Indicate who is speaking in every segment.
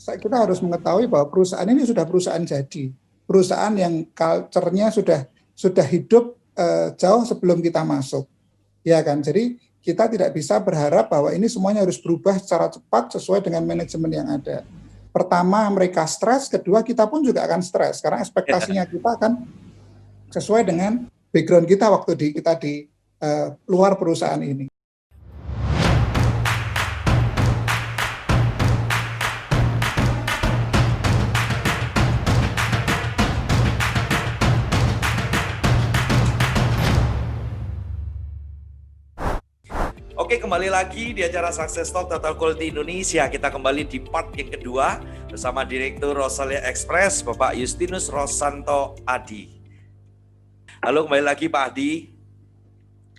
Speaker 1: kita harus mengetahui bahwa perusahaan ini sudah perusahaan jadi, perusahaan yang culture-nya sudah hidup jauh sebelum kita masuk, ya kan? Jadi kita tidak bisa berharap bahwa ini semuanya harus berubah secara cepat sesuai dengan manajemen yang ada. Pertama, mereka stres, kedua kita pun juga akan stres karena ekspektasinya kita akan sesuai dengan background kita waktu kita di luar perusahaan ini.
Speaker 2: Oke, kembali lagi di acara Success Talk Total Quality Indonesia. Kita kembali di part yang kedua bersama Direktur Rosalia Express, Bapak Justinus Rosanto Adi. Halo, kembali lagi Pak Adi.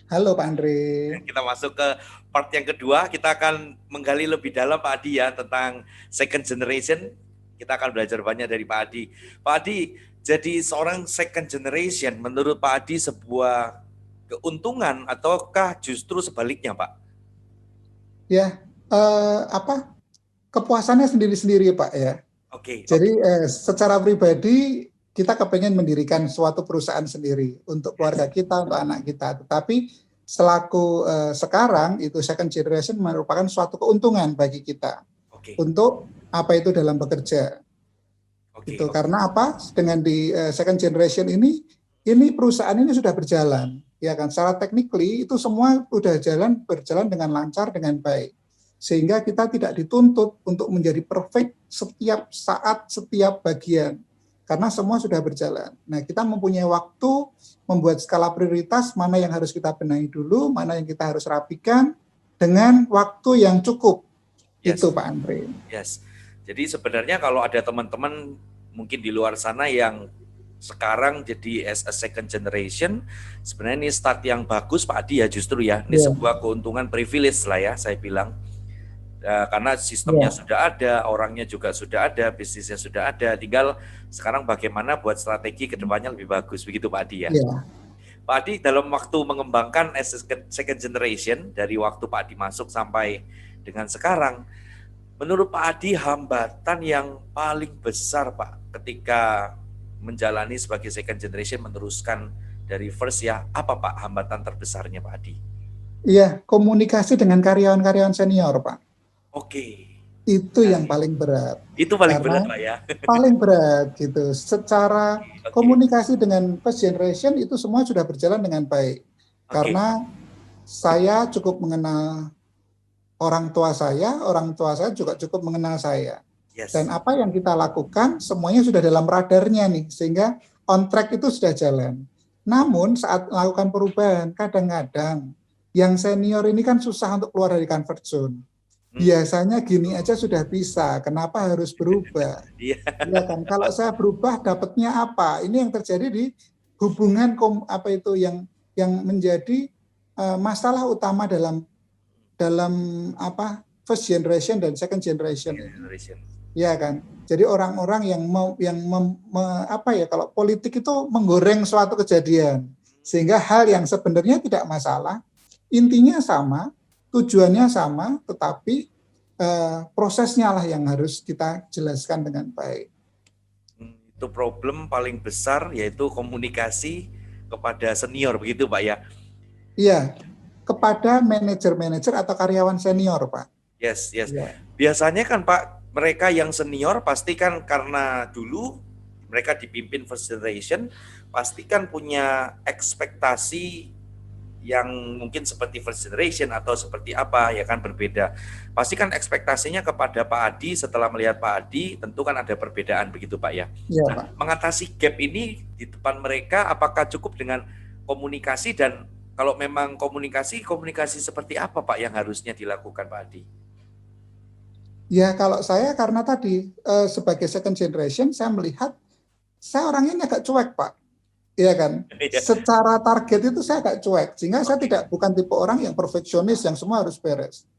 Speaker 1: Halo Pak Andre.
Speaker 2: Kita masuk ke part yang kedua. Kita akan menggali lebih dalam Pak Adi ya tentang second generation. Kita akan belajar banyak dari Pak Adi. Pak Adi, jadi seorang second generation menurut Pak Adi sebuah keuntungan ataukah justru sebaliknya, Pak?
Speaker 1: Ya, kepuasannya sendiri-sendiri, Pak ya.
Speaker 2: Oke.
Speaker 1: Jadi secara pribadi kita kepengen mendirikan suatu perusahaan sendiri untuk keluarga kita, untuk anak kita. Tetapi selaku sekarang itu second generation merupakan suatu keuntungan bagi kita untuk apa itu dalam bekerja. Itu karena apa? Dengan di second generation ini perusahaan ini sudah berjalan. Ya kan, secara technically itu semua udah berjalan dengan lancar, dengan baik. Sehingga kita tidak dituntut untuk menjadi perfect setiap saat, setiap bagian. Karena semua sudah berjalan. Nah, kita mempunyai waktu membuat skala prioritas, mana yang harus kita benahi dulu, mana yang kita harus rapikan, dengan waktu yang cukup. Itu Pak Andre.
Speaker 2: Yes. Jadi sebenarnya kalau ada teman-teman mungkin di luar sana yang sekarang jadi as a second generation, sebenarnya ini start yang bagus Pak Adi ya justru ya. Ini sebuah keuntungan privilege lah ya saya bilang. Karena sistemnya sudah ada, orangnya juga sudah ada, bisnisnya sudah ada. Tinggal sekarang bagaimana buat strategi ke depannya lebih bagus. Begitu Pak Adi ya. Pak Adi dalam waktu mengembangkan as a second generation dari waktu Pak Adi masuk sampai dengan sekarang, menurut Pak Adi hambatan yang paling besar Pak ketika menjalani sebagai second generation meneruskan dari first ya, apa Pak hambatan terbesarnya Pak Adi?
Speaker 1: Iya, komunikasi dengan karyawan-karyawan senior Pak.
Speaker 2: Oke.
Speaker 1: Itu yang paling berat.
Speaker 2: Itu paling berat Pak ya?
Speaker 1: Paling berat gitu. Secara komunikasi dengan first generation itu semua sudah berjalan dengan baik. Karena saya cukup mengenal orang tua saya juga cukup mengenal saya. Dan apa yang kita lakukan semuanya sudah dalam radarnya nih, sehingga on track itu sudah jalan. Namun saat melakukan perubahan, kadang-kadang yang senior ini kan susah untuk keluar dari comfort zone. Biasanya gini aja sudah bisa, kenapa harus berubah? Ya kan? Kalau saya berubah dapatnya apa? Ini yang terjadi di hubungan yang menjadi masalah utama dalam first generation dan second generation. Ya kan. Jadi orang-orang kalau politik itu menggoreng suatu kejadian sehingga hal yang sebenarnya tidak masalah, intinya sama, tujuannya sama, tetapi prosesnya lah yang harus kita jelaskan dengan baik.
Speaker 2: Itu problem paling besar yaitu komunikasi kepada senior begitu Pak ya?
Speaker 1: Iya, kepada manajer-manajer atau karyawan senior Pak.
Speaker 2: Yes. Ya. Biasanya kan Pak, mereka yang senior pasti kan karena dulu mereka dipimpin first generation, pasti kan punya ekspektasi yang mungkin seperti first generation atau seperti apa ya kan berbeda. Pasti kan ekspektasinya kepada Pak Adi setelah melihat Pak Adi tentu kan ada perbedaan begitu Pak ya. Nah, mengatasi gap ini di depan mereka apakah cukup dengan komunikasi, dan kalau memang komunikasi seperti apa Pak yang harusnya dilakukan Pak Adi?
Speaker 1: Ya kalau saya karena tadi sebagai second generation saya melihat saya orangnya ini agak cuek Pak, iya kan. Secara target itu saya agak cuek, sehingga saya bukan tipe orang yang perfeksionis yang semua harus beres.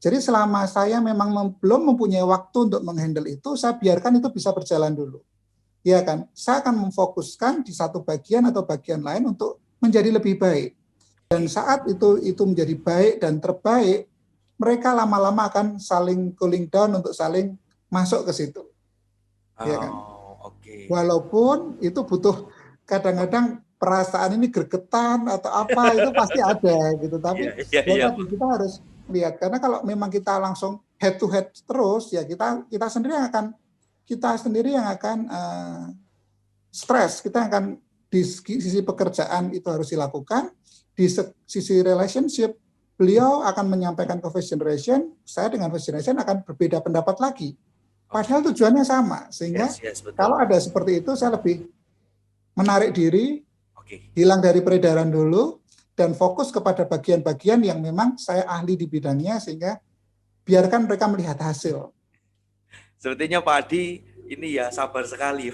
Speaker 1: Jadi selama saya memang belum mempunyai waktu untuk menghandle itu, saya biarkan itu bisa berjalan dulu, iya kan. Saya akan memfokuskan di satu bagian atau bagian lain untuk menjadi lebih baik. Dan saat itu menjadi baik dan terbaik, mereka lama-lama akan saling cooling down untuk saling masuk ke situ, ya kan.
Speaker 2: Oke.
Speaker 1: Walaupun itu butuh kadang-kadang perasaan ini gregetan atau apa itu pasti ada gitu. Tapi ya
Speaker 2: Iya.
Speaker 1: tadi kita harus lihat, karena kalau memang kita langsung head to head terus ya kita sendiri yang akan stres. Kita akan di sisi pekerjaan itu harus dilakukan, di sisi relationship beliau akan menyampaikan ke first generation, saya dengan first generation akan berbeda pendapat lagi. Padahal tujuannya sama, sehingga
Speaker 2: betul.
Speaker 1: kalau ada seperti itu saya lebih menarik diri,
Speaker 2: Oke.
Speaker 1: hilang dari peredaran dulu, dan fokus kepada bagian-bagian yang memang saya ahli di bidangnya, sehingga biarkan mereka melihat hasil.
Speaker 2: Sepertinya Pak Adi ini ya sabar sekali.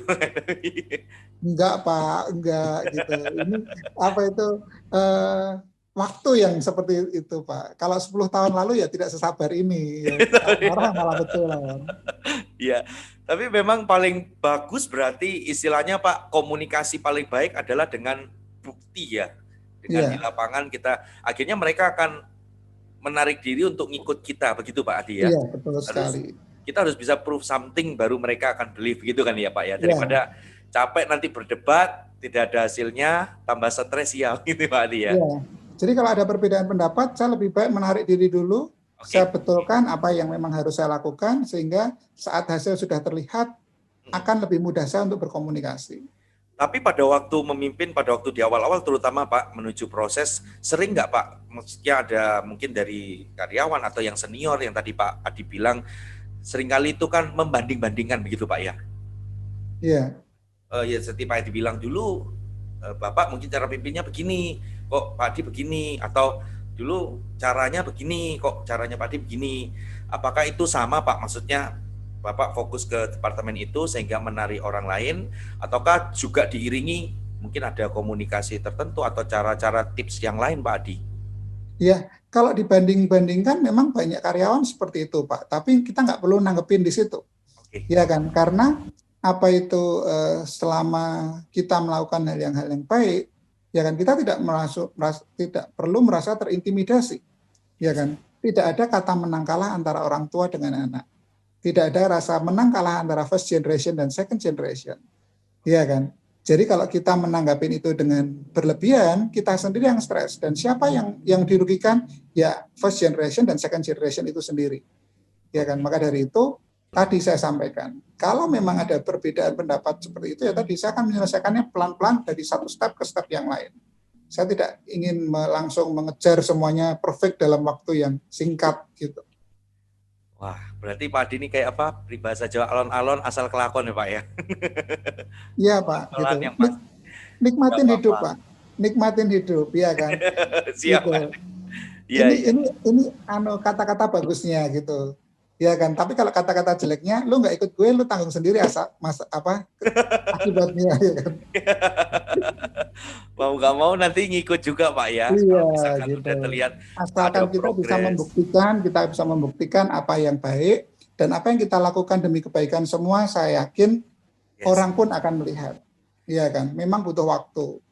Speaker 1: Enggak Pak, enggak gitu. Ini apa itu waktu yang seperti itu Pak. Kalau 10 tahun lalu ya tidak sesabar ini. Ya, marah malah betul.
Speaker 2: Iya, tapi memang paling bagus berarti istilahnya Pak, komunikasi paling baik adalah dengan bukti ya. Dengan di lapangan kita, akhirnya mereka akan menarik diri untuk ngikut kita, begitu Pak Adi ya?
Speaker 1: Iya, betul sekali.
Speaker 2: Kita harus bisa prove something baru mereka akan believe, begitu kan ya Pak ya? Daripada capek nanti berdebat, tidak ada hasilnya, tambah stres ya, gitu Pak Adi ya?
Speaker 1: Iya. Jadi kalau ada perbedaan pendapat, saya lebih baik menarik diri dulu, saya betulkan apa yang memang harus saya lakukan, sehingga saat hasil sudah terlihat, akan lebih mudah saya untuk berkomunikasi.
Speaker 2: Tapi pada waktu memimpin, pada waktu di awal-awal terutama Pak, menuju proses, sering nggak Pak, maksudnya ada mungkin dari karyawan atau yang senior yang tadi Pak Adi bilang, seringkali itu kan membanding-bandingkan begitu Pak ya?
Speaker 1: Iya.
Speaker 2: Ya seperti Pak Adi bilang dulu, Bapak mungkin cara pimpinnya begini, kok Pak Adi begini, atau dulu caranya begini, kok caranya Pak Adi begini. Apakah itu sama Pak? Maksudnya Bapak fokus ke departemen itu sehingga menarik orang lain, ataukah juga diiringi mungkin ada komunikasi tertentu atau cara-cara tips yang lain Pak Adi?
Speaker 1: Ya, kalau dibanding-bandingkan memang banyak karyawan seperti itu Pak, tapi kita nggak perlu nanggepin di situ. Ya kan, karena apa itu selama kita melakukan hal yang baik, ya kan kita tidak perlu merasa terintimidasi, ya kan. Tidak ada kata menang kalah antara orang tua dengan anak. Tidak ada rasa menang kalah antara first generation dan second generation, ya kan. Jadi kalau kita menanggapi itu dengan berlebihan, kita sendiri yang stres, dan siapa yang dirugikan? Ya first generation dan second generation itu sendiri, ya kan. Maka dari itu tadi saya sampaikan, kalau memang ada perbedaan pendapat seperti itu, ya tadi saya akan menyelesaikannya pelan-pelan dari satu step ke step yang lain. Saya tidak ingin langsung mengejar semuanya perfect dalam waktu yang singkat gitu.
Speaker 2: Wah, berarti Pak Adi ini kayak apa? Peribahasa Jawa alon-alon asal kelakon ya Pak ya?
Speaker 1: Iya Pak, gitu. Nikmatin hidup Pak, nikmatin hidup, ya kan.
Speaker 2: Siap.
Speaker 1: Gitu.
Speaker 2: Ya,
Speaker 1: ini kata-kata bagusnya gitu. Ya kan, tapi kalau kata-kata jeleknya, lu nggak ikut gue, lu tanggung sendiri akibatnya. Ya kan?
Speaker 2: Mau nggak mau nanti ngikut juga Pak ya.
Speaker 1: Iya,
Speaker 2: Misalkan
Speaker 1: gitu.
Speaker 2: udah terlihat
Speaker 1: Asalkan kita bisa membuktikan apa yang baik, dan apa yang kita lakukan demi kebaikan semua, saya yakin orang pun akan melihat. Iya kan, memang butuh waktu.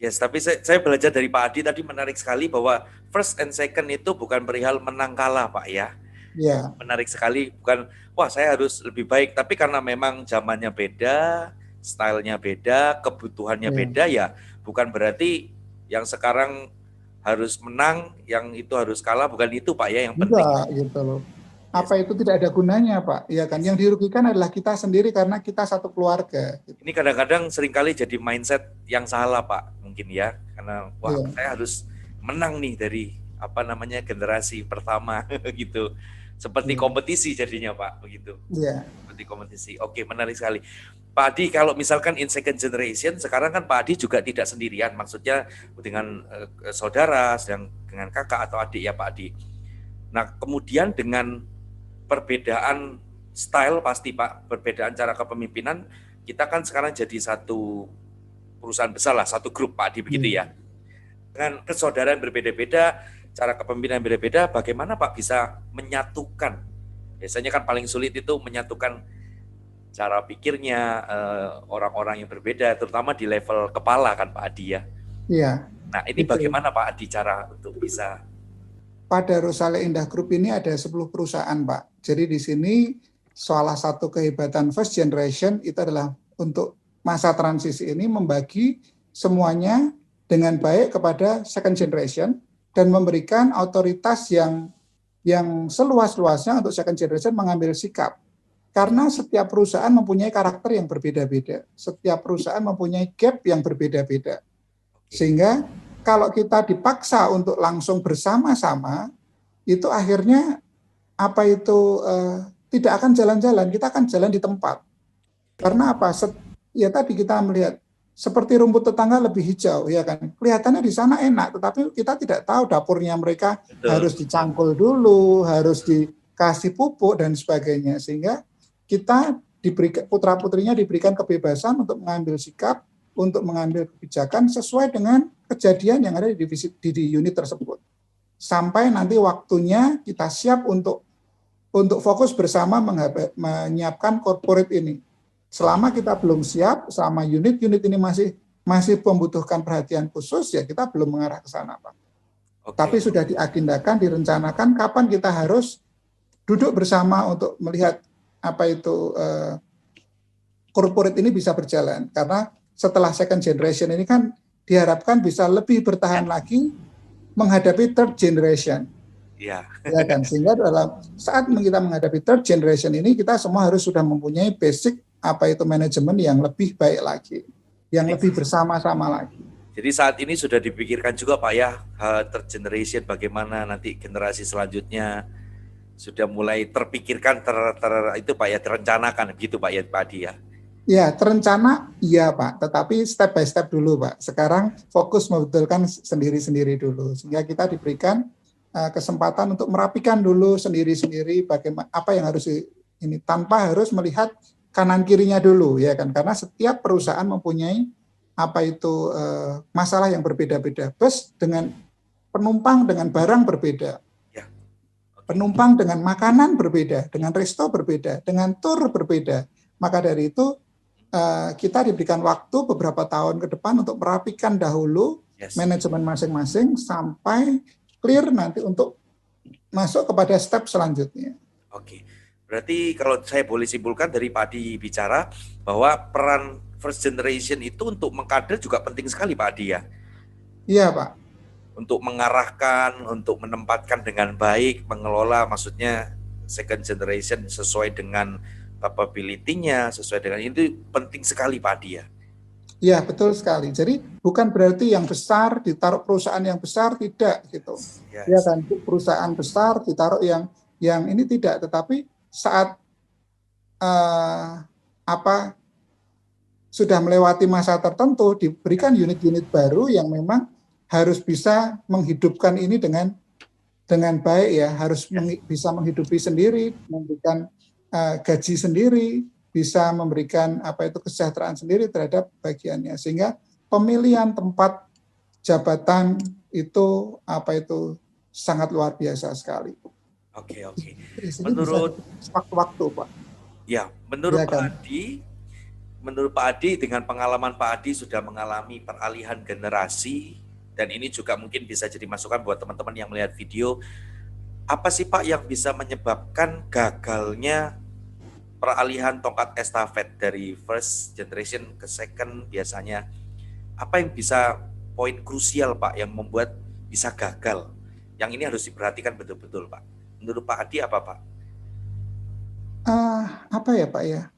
Speaker 2: Yes, tapi saya belajar dari Pak Adi tadi menarik sekali bahwa first and second itu bukan perihal menang kalah Pak ya.
Speaker 1: Ya.
Speaker 2: Menarik sekali, bukan wah saya harus lebih baik, tapi karena memang zamannya beda, stylenya beda, kebutuhannya beda ya, bukan berarti yang sekarang harus menang, yang itu harus kalah, bukan itu Pak ya yang penting.
Speaker 1: Enggak, gitu loh. Apa itu tidak ada gunanya Pak? Ya kan, yang dirugikan adalah kita sendiri karena kita satu keluarga. Gitu.
Speaker 2: Ini kadang-kadang seringkali jadi mindset yang salah Pak, mungkin ya, karena wah saya harus menang nih dari generasi pertama gitu. Seperti kompetisi jadinya Pak, begitu.
Speaker 1: Iya.
Speaker 2: Seperti kompetisi. Oke, menarik sekali. Pak Adi, kalau misalkan in second generation, sekarang kan Pak Adi juga tidak sendirian, maksudnya dengan saudara, sedang dengan kakak atau adik ya Pak Adi. Nah, kemudian dengan perbedaan style pasti Pak, perbedaan cara kepemimpinan, kita kan sekarang jadi satu perusahaan besar lah, satu grup Pak Adi, begitu ya. Dengan persaudaraan berbeda-beda, cara kepemimpinan berbeda, bagaimana Pak bisa menyatukan? Biasanya kan paling sulit itu menyatukan cara pikirnya orang-orang yang berbeda, terutama di level kepala kan Pak Adi ya.
Speaker 1: Iya.
Speaker 2: Nah ini bagaimana Pak Adi cara untuk bisa?
Speaker 1: Pada Rosale Indah Group ini ada 10 perusahaan Pak. Jadi di sini salah satu kehebatan first generation itu adalah untuk masa transisi ini membagi semuanya dengan baik kepada second generation dan memberikan otoritas yang seluas-luasnya untuk second generation mengambil sikap. Karena setiap perusahaan mempunyai karakter yang berbeda-beda. Setiap perusahaan mempunyai gap yang berbeda-beda. Sehingga kalau kita dipaksa untuk langsung bersama-sama, itu akhirnya tidak akan jalan-jalan, kita akan jalan di tempat. Karena apa? Ya tadi kita melihat seperti rumput tetangga lebih hijau, ya kan? Kelihatannya di sana enak, tetapi kita tidak tahu dapurnya mereka. Betul. Harus dicangkul dulu, harus dikasih pupuk dan sebagainya. Sehingga kita putra-putrinya diberikan kebebasan untuk mengambil sikap, untuk mengambil kebijakan sesuai dengan kejadian yang ada di unit tersebut. Sampai nanti waktunya kita siap untuk fokus bersama menyiapkan corporate ini. Selama kita belum siap, selama unit-unit ini masih membutuhkan perhatian khusus, ya kita belum mengarah ke sana, Pak. Okay. Tapi sudah diagendakan, direncanakan kapan kita harus duduk bersama untuk melihat corporate ini bisa berjalan. Karena setelah second generation ini kan diharapkan bisa lebih bertahan lagi menghadapi third generation. Ya kan, sehingga dalam saat kita menghadapi third generation ini kita semua harus sudah mempunyai basic manajemen yang lebih baik lagi, yang lebih bersama-sama lagi.
Speaker 2: Jadi saat ini sudah dipikirkan juga Pak ya, third generation bagaimana nanti generasi selanjutnya sudah mulai terpikirkan itu Pak ya, terencanakan gitu Pak ya, Pak Adi ya.
Speaker 1: Ya, terencana iya Pak, tetapi step by step dulu Pak. Sekarang fokus membetulkan sendiri-sendiri dulu, sehingga kita diberikan kesempatan untuk merapikan dulu sendiri-sendiri bagaimana apa yang harus ini, tanpa harus melihat kanan kirinya dulu, ya kan? Karena setiap perusahaan mempunyai masalah yang berbeda-beda. Bus dengan penumpang dengan barang berbeda. Penumpang dengan makanan berbeda, dengan resto berbeda, dengan tur berbeda. Maka dari itu kita diberikan waktu beberapa tahun ke depan untuk merapikan dahulu manajemen masing-masing sampai clear nanti untuk masuk kepada step selanjutnya.
Speaker 2: Oke, berarti kalau saya boleh simpulkan dari Pak Adi bicara bahwa peran first generation itu untuk mengkader juga penting sekali Pak Adi ya?
Speaker 1: Iya Pak.
Speaker 2: Untuk mengarahkan, untuk menempatkan dengan baik, mengelola maksudnya second generation sesuai dengan capability-nya, sesuai dengan itu penting sekali Pak Adi ya?
Speaker 1: Ya betul sekali. Jadi bukan berarti yang besar ditaruh perusahaan yang besar, tidak gitu. Ya kan, perusahaan besar ditaruh yang ini tidak. Tetapi saat sudah melewati masa tertentu, diberikan unit-unit baru yang memang harus bisa menghidupkan ini dengan baik ya, harus bisa menghidupi sendiri, memberikan gaji sendiri, bisa memberikan kesejahteraan sendiri terhadap bagiannya, sehingga pemilihan tempat jabatan itu sangat luar biasa sekali.
Speaker 2: Oke.
Speaker 1: Menurut waktu Pak.
Speaker 2: Ya, menurut Pak Adi dengan pengalaman Pak Adi sudah mengalami peralihan generasi. Dan ini juga mungkin bisa jadi masukan buat teman-teman yang melihat video. Apa sih Pak yang bisa menyebabkan gagalnya peralihan tongkat estafet dari first generation ke second biasanya? Apa yang bisa poin krusial Pak yang membuat bisa gagal? Yang ini harus diperhatikan betul-betul Pak. Menurut Pak Adi apa Pak?
Speaker 1: Apa ya Pak ya?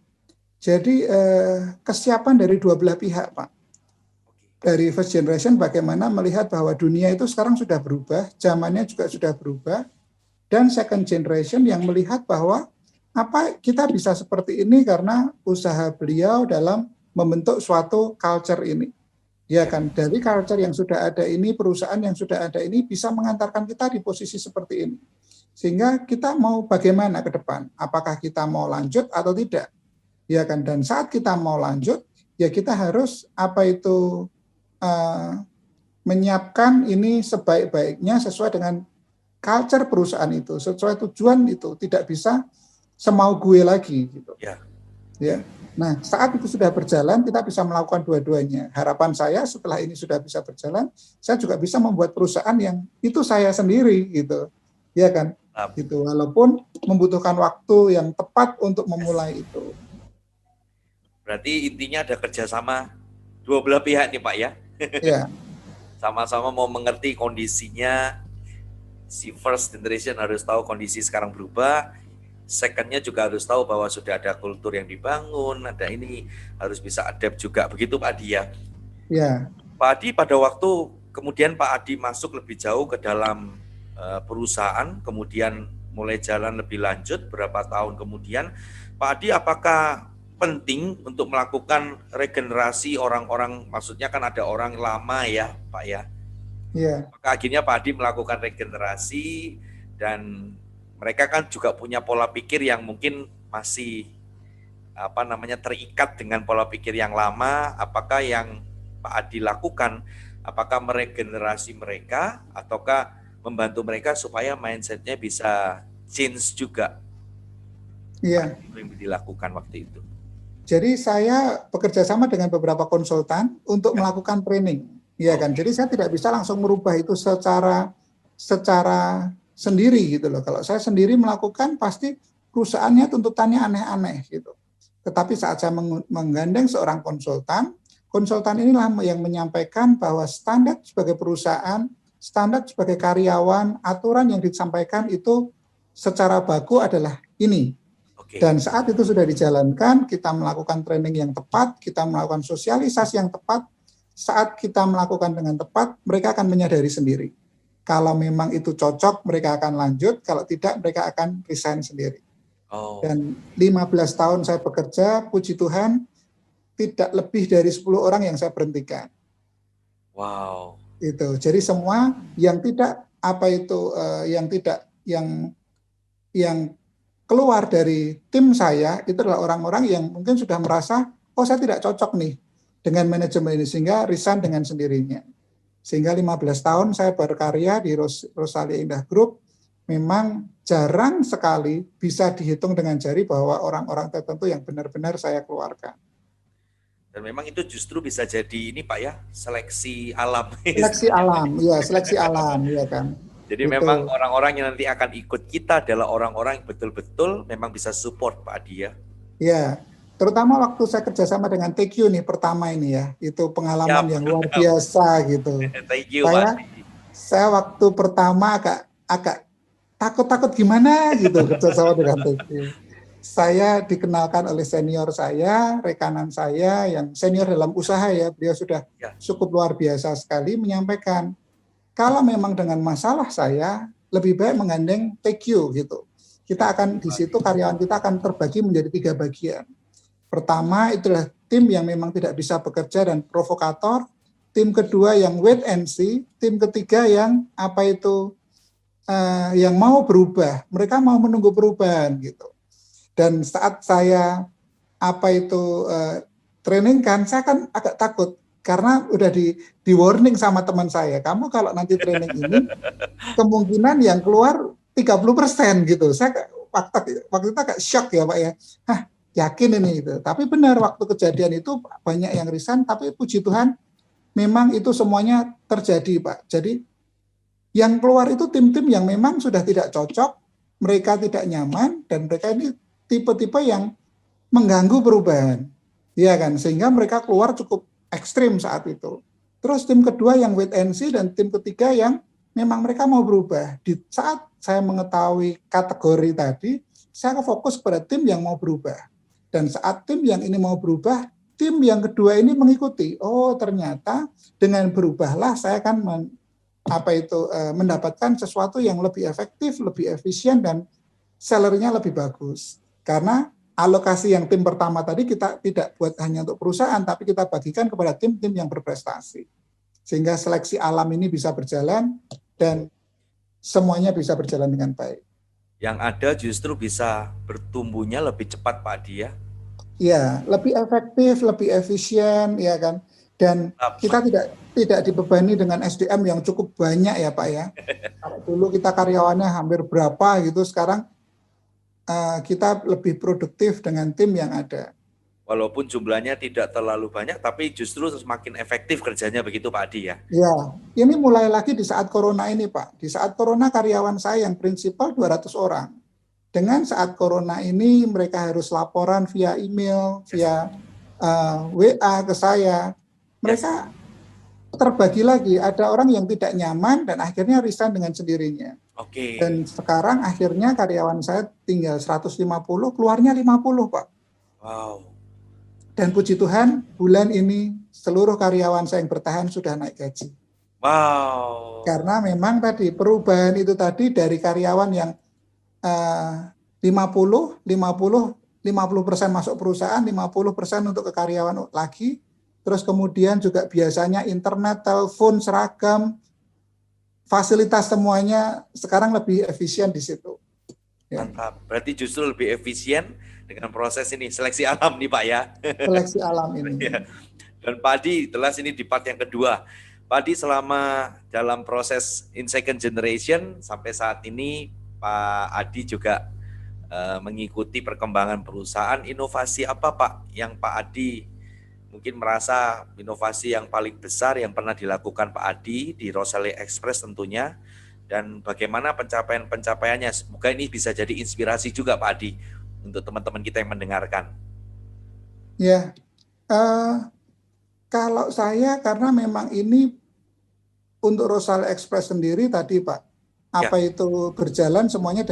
Speaker 1: Jadi kesiapan dari dua belah pihak Pak. Dari first generation bagaimana melihat bahwa dunia itu sekarang sudah berubah, zamannya juga sudah berubah, dan second generation yang melihat bahwa kita bisa seperti ini karena usaha beliau dalam membentuk suatu culture ini. Ya kan, dari culture yang sudah ada ini, perusahaan yang sudah ada ini bisa mengantarkan kita di posisi seperti ini. Sehingga kita mau bagaimana ke depan? Apakah kita mau lanjut atau tidak? Ya kan, dan saat kita mau lanjut, ya kita harus menyiapkan ini sebaik-baiknya sesuai dengan culture perusahaan itu, sesuai tujuan itu, tidak bisa semau gue lagi gitu. Ya. Nah, saat itu sudah berjalan, kita bisa melakukan dua-duanya. Harapan saya setelah ini sudah bisa berjalan, saya juga bisa membuat perusahaan yang itu saya sendiri gitu. Ya kan? gitu, walaupun membutuhkan waktu yang tepat untuk memulai itu.
Speaker 2: Berarti intinya ada kerjasama dua belah pihak nih Pak ya.
Speaker 1: Ya.
Speaker 2: Sama-sama mau mengerti kondisinya, si first generation harus tahu kondisi sekarang berubah, secondnya juga harus tahu bahwa sudah ada kultur yang dibangun, ada ini, harus bisa adapt juga, begitu Pak Adi ya?
Speaker 1: Ya.
Speaker 2: Pak Adi pada waktu kemudian Pak Adi masuk lebih jauh ke dalam perusahaan, kemudian mulai jalan lebih lanjut, berapa tahun kemudian, Pak Adi apakah penting untuk melakukan regenerasi orang-orang, maksudnya kan ada orang lama ya Pak ya?
Speaker 1: Iya.
Speaker 2: Maka akhirnya Pak Adi melakukan regenerasi dan mereka kan juga punya pola pikir yang mungkin masih terikat dengan pola pikir yang lama. Apakah yang Pak Adi lakukan, apakah meregenerasi mereka ataukah membantu mereka supaya mindsetnya bisa change juga?
Speaker 1: Iya.
Speaker 2: Itu yang dilakukan waktu itu.
Speaker 1: Jadi saya bekerja sama dengan beberapa konsultan untuk melakukan training, ya kan. Jadi saya tidak bisa langsung merubah itu secara sendiri gitu loh. Kalau saya sendiri melakukan pasti perusahaannya tuntutannya aneh-aneh gitu. Tetapi saat saya menggandeng seorang konsultan inilah yang menyampaikan bahwa standar sebagai perusahaan, standar sebagai karyawan, aturan yang disampaikan itu secara baku adalah ini. Dan saat itu sudah dijalankan, kita melakukan training yang tepat, kita melakukan sosialisasi yang tepat. Saat kita melakukan dengan tepat, mereka akan menyadari sendiri. Kalau memang itu cocok, mereka akan lanjut. Kalau tidak, mereka akan resign sendiri. Dan 15 tahun saya bekerja, puji Tuhan, tidak lebih dari 10 orang yang saya berhentikan.
Speaker 2: Wow.
Speaker 1: Itu. Jadi semua yang tidak yang keluar dari tim saya itu adalah orang-orang yang mungkin sudah merasa, oh saya tidak cocok nih dengan manajemen ini, sehingga resign dengan sendirinya. Sehingga 15 tahun saya berkarya di Rosalia Indah Group, memang jarang sekali bisa dihitung dengan jari bahwa orang-orang tertentu yang benar-benar saya keluarkan.
Speaker 2: Dan memang itu justru bisa jadi ini Pak ya, seleksi alam.
Speaker 1: Seleksi alam, ya seleksi alam, ya kan.
Speaker 2: Jadi gitu. Memang orang-orang yang nanti akan ikut kita adalah orang-orang yang betul-betul memang bisa support Pak Adi ya.
Speaker 1: Ya, terutama waktu saya kerjasama dengan TQ nih pertama ini ya, itu pengalaman yang luar biasa gitu.
Speaker 2: Thank you, Pak Adi.
Speaker 1: Saya waktu pertama agak takut-takut gimana gitu kerjasama dengan TQ. Saya dikenalkan oleh senior saya, rekanan saya yang senior dalam usaha ya, beliau sudah cukup luar biasa sekali menyampaikan, kalau memang dengan masalah saya, lebih baik menggandeng TQ gitu. Kita akan di situ karyawan kita akan terbagi menjadi 3 bagian. Pertama itulah tim yang memang tidak bisa bekerja dan provokator, tim kedua yang wait and see, tim ketiga yang yang mau berubah. Mereka mau menunggu perubahan gitu. Dan saat saya training kan, saya kan agak takut. Karena udah di warning sama teman saya, kamu kalau nanti training ini kemungkinan yang keluar 30% gitu. Saya waktu itu agak shock ya Pak ya. Hah, yakin ini itu. Tapi benar waktu kejadian itu banyak yang resign, tapi puji Tuhan memang itu semuanya terjadi Pak. Jadi yang keluar itu tim-tim yang memang sudah tidak cocok, mereka tidak nyaman dan mereka ini tipe-tipe yang mengganggu perubahan. Ya kan, sehingga mereka keluar cukup ekstrim saat itu. Terus tim kedua yang wait and see dan tim ketiga yang memang mereka mau berubah. Di saat saya mengetahui kategori tadi, saya fokus pada tim yang mau berubah. Dan saat tim yang ini mau berubah, tim yang kedua ini mengikuti. Oh, ternyata dengan berubahlah saya akan mendapatkan sesuatu yang lebih efektif, lebih efisien dan salary-nya lebih bagus. Karena alokasi yang tim pertama tadi kita tidak buat hanya untuk perusahaan, tapi kita bagikan kepada tim-tim yang berprestasi. Sehingga seleksi alam ini bisa berjalan dan semuanya bisa berjalan dengan baik.
Speaker 2: Yang ada justru bisa bertumbuhnya lebih cepat Pak Adi ya?
Speaker 1: Iya, lebih efektif, lebih efisien, ya kan. Dan kita tidak dibebani dengan SDM yang cukup banyak ya Pak ya. Kalau dulu kita karyawannya hampir berapa gitu, sekarang kita lebih produktif dengan tim yang ada.
Speaker 2: Walaupun jumlahnya tidak terlalu banyak, tapi justru semakin efektif kerjanya begitu Pak Adi ya?
Speaker 1: Ya, ini mulai lagi di saat corona ini Pak. Di saat corona karyawan saya yang prinsipal 200 orang. Dengan saat corona ini mereka harus laporan via email, via WA ke saya. Mereka terbagi lagi. Ada orang yang tidak nyaman dan akhirnya resign dengan sendirinya.
Speaker 2: Oke.
Speaker 1: Dan sekarang akhirnya karyawan saya tinggal 150, keluarnya 50 Pak.
Speaker 2: Wow.
Speaker 1: Dan puji Tuhan, bulan ini seluruh karyawan saya yang bertahan sudah naik gaji.
Speaker 2: Wow.
Speaker 1: Karena memang tadi perubahan itu tadi dari karyawan yang 50% masuk perusahaan, 50% untuk ke karyawan lagi. Terus kemudian juga biasanya internet, telepon, seragam, fasilitas semuanya sekarang lebih efisien di situ.
Speaker 2: Ya. Mantap. Berarti justru lebih efisien dengan proses ini seleksi alam nih Pak ya.
Speaker 1: Seleksi alam ini.
Speaker 2: Ya. Dan Pak Adi, jelas ini di part yang kedua. Pak Adi selama dalam proses in second generation sampai saat ini Pak Adi juga mengikuti perkembangan perusahaan. Inovasi apa Pak yang Pak Adi mungkin merasa inovasi yang paling besar yang pernah dilakukan Pak Adi di Rosale Express tentunya, dan bagaimana pencapaiannya? Semoga ini bisa jadi inspirasi juga Pak Adi untuk teman-teman kita yang mendengarkan.
Speaker 1: Ya, kalau saya karena memang ini untuk Rosale Express sendiri tadi Pak, apa itu berjalan semuanya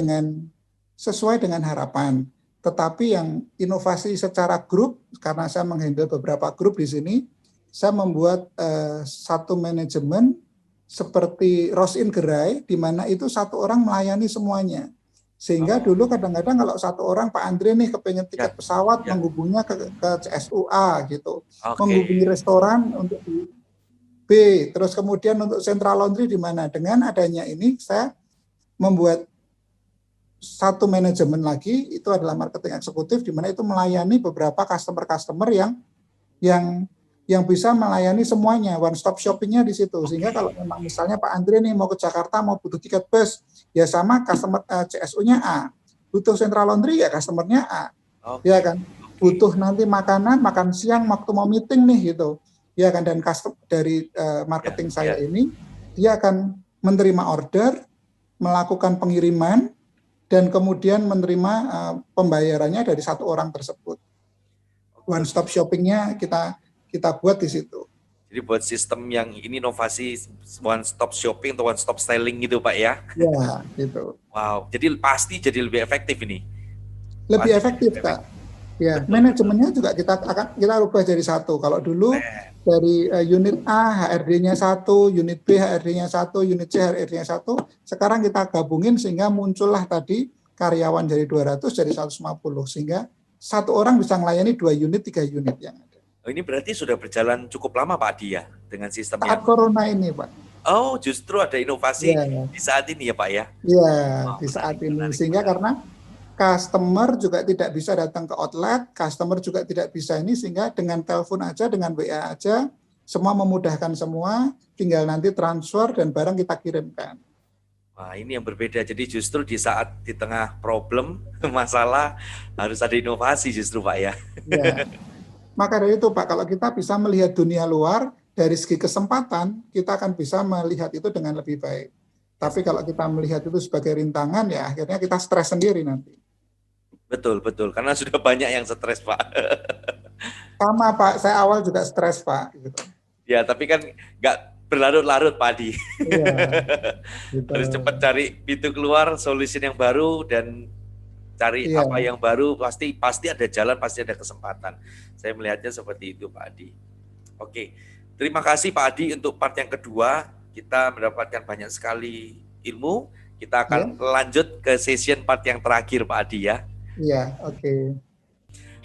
Speaker 1: sesuai dengan harapan. Tetapi yang inovasi secara grup, karena saya menghandle beberapa grup di sini, saya membuat satu manajemen seperti Rosin Gerai, di mana itu satu orang melayani semuanya. Sehingga dulu kadang-kadang kalau satu orang, Pak Andre nih kepengen tiket pesawat, menghubungnya ke CSUA gitu. Menghubungi restoran untuk B, terus kemudian untuk Central Laundry di mana. Dengan adanya ini, saya membuat satu manajemen lagi, itu adalah marketing eksekutif, di mana itu melayani beberapa customer yang bisa melayani semuanya, one stop shoppingnya di situ. Sehingga kalau memang misalnya Pak Andre nih mau ke Jakarta, mau butuh tiket bus, ya sama customer CSU-nya A. Butuh Central Laundry ya customernya A. Ya kan. Butuh nanti makan siang waktu mau meeting nih gitu. Ya kan, dan dari marketing saya ini dia akan menerima order, melakukan pengiriman, dan kemudian menerima pembayarannya dari satu orang tersebut. One stop shoppingnya kita buat di situ.
Speaker 2: Jadi buat sistem yang ini inovasi one stop shopping atau one stop styling gitu Pak ya?
Speaker 1: Ya, gitu.
Speaker 2: Wow, jadi pasti jadi lebih efektif ini.
Speaker 1: Lebih efektif Kak. Ya, manajemennya juga kita rubah jadi satu. Kalau dulu dari unit A HRD-nya 1, unit B HRD-nya 1, unit C HRD-nya 1, sekarang kita gabungin sehingga muncullah tadi karyawan dari 200 jadi 150, sehingga satu orang bisa melayani 2 unit, 3 unit yang ada.
Speaker 2: Ini berarti sudah berjalan cukup lama Pak Adi ya dengan sistem
Speaker 1: saat corona ini Pak.
Speaker 2: Oh, justru ada inovasi di saat ini ya Pak ya?
Speaker 1: Iya, di saat ini. Sehingga karena customer juga tidak bisa datang ke outlet, customer juga tidak bisa ini, sehingga dengan telepon aja, dengan WA aja, semua memudahkan semua, tinggal nanti transfer dan barang kita kirimkan.
Speaker 2: Wah, ini yang berbeda. Jadi justru di saat di tengah problem, masalah, harus ada inovasi justru Pak ya?
Speaker 1: Ya. Maka dari itu Pak, kalau kita bisa melihat dunia luar, dari segi kesempatan, kita akan bisa melihat itu dengan lebih baik. Tapi kalau kita melihat itu sebagai rintangan, ya akhirnya kita stres sendiri nanti.
Speaker 2: Betul, karena sudah banyak yang stres Pak.
Speaker 1: Sama Pak, saya awal juga stres Pak. Gitu.
Speaker 2: Ya, tapi kan nggak berlarut-larut Pak Adi.
Speaker 1: Iya, gitu.
Speaker 2: Harus cepat cari pintu keluar, solusi yang baru, dan cari apa yang baru, pasti ada jalan, pasti ada kesempatan. Saya melihatnya seperti itu Pak Adi. Oke, terima kasih Pak Adi untuk part yang kedua. Kita mendapatkan banyak sekali ilmu. Kita akan lanjut ke session part yang terakhir Pak Adi ya.
Speaker 1: Iya, oke.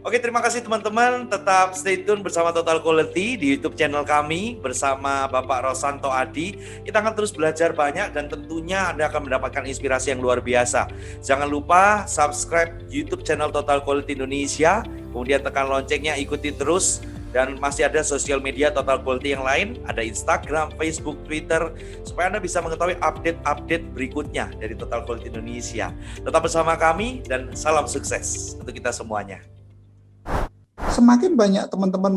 Speaker 2: Oke, terima kasih teman-teman. Tetap stay tune bersama Total Quality di YouTube channel kami bersama Bapak Rosanto Adi. Kita akan terus belajar banyak dan tentunya Anda akan mendapatkan inspirasi yang luar biasa. Jangan lupa subscribe YouTube channel Total Quality Indonesia, kemudian tekan loncengnya, ikuti terus. Dan masih ada sosial media Total Quality yang lain, ada Instagram, Facebook, Twitter, supaya Anda bisa mengetahui update-update berikutnya dari Total Quality Indonesia. Tetap bersama kami dan salam sukses untuk kita semuanya.
Speaker 1: semakin banyak teman-teman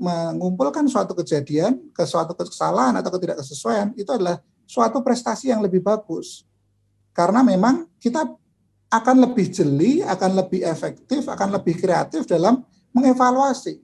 Speaker 1: mengumpulkan suatu kejadian, ke suatu kesalahan atau ketidaksesuaian, itu adalah suatu prestasi yang lebih bagus. Karena memang kita akan lebih jeli, akan lebih efektif, akan lebih kreatif dalam mengevaluasi.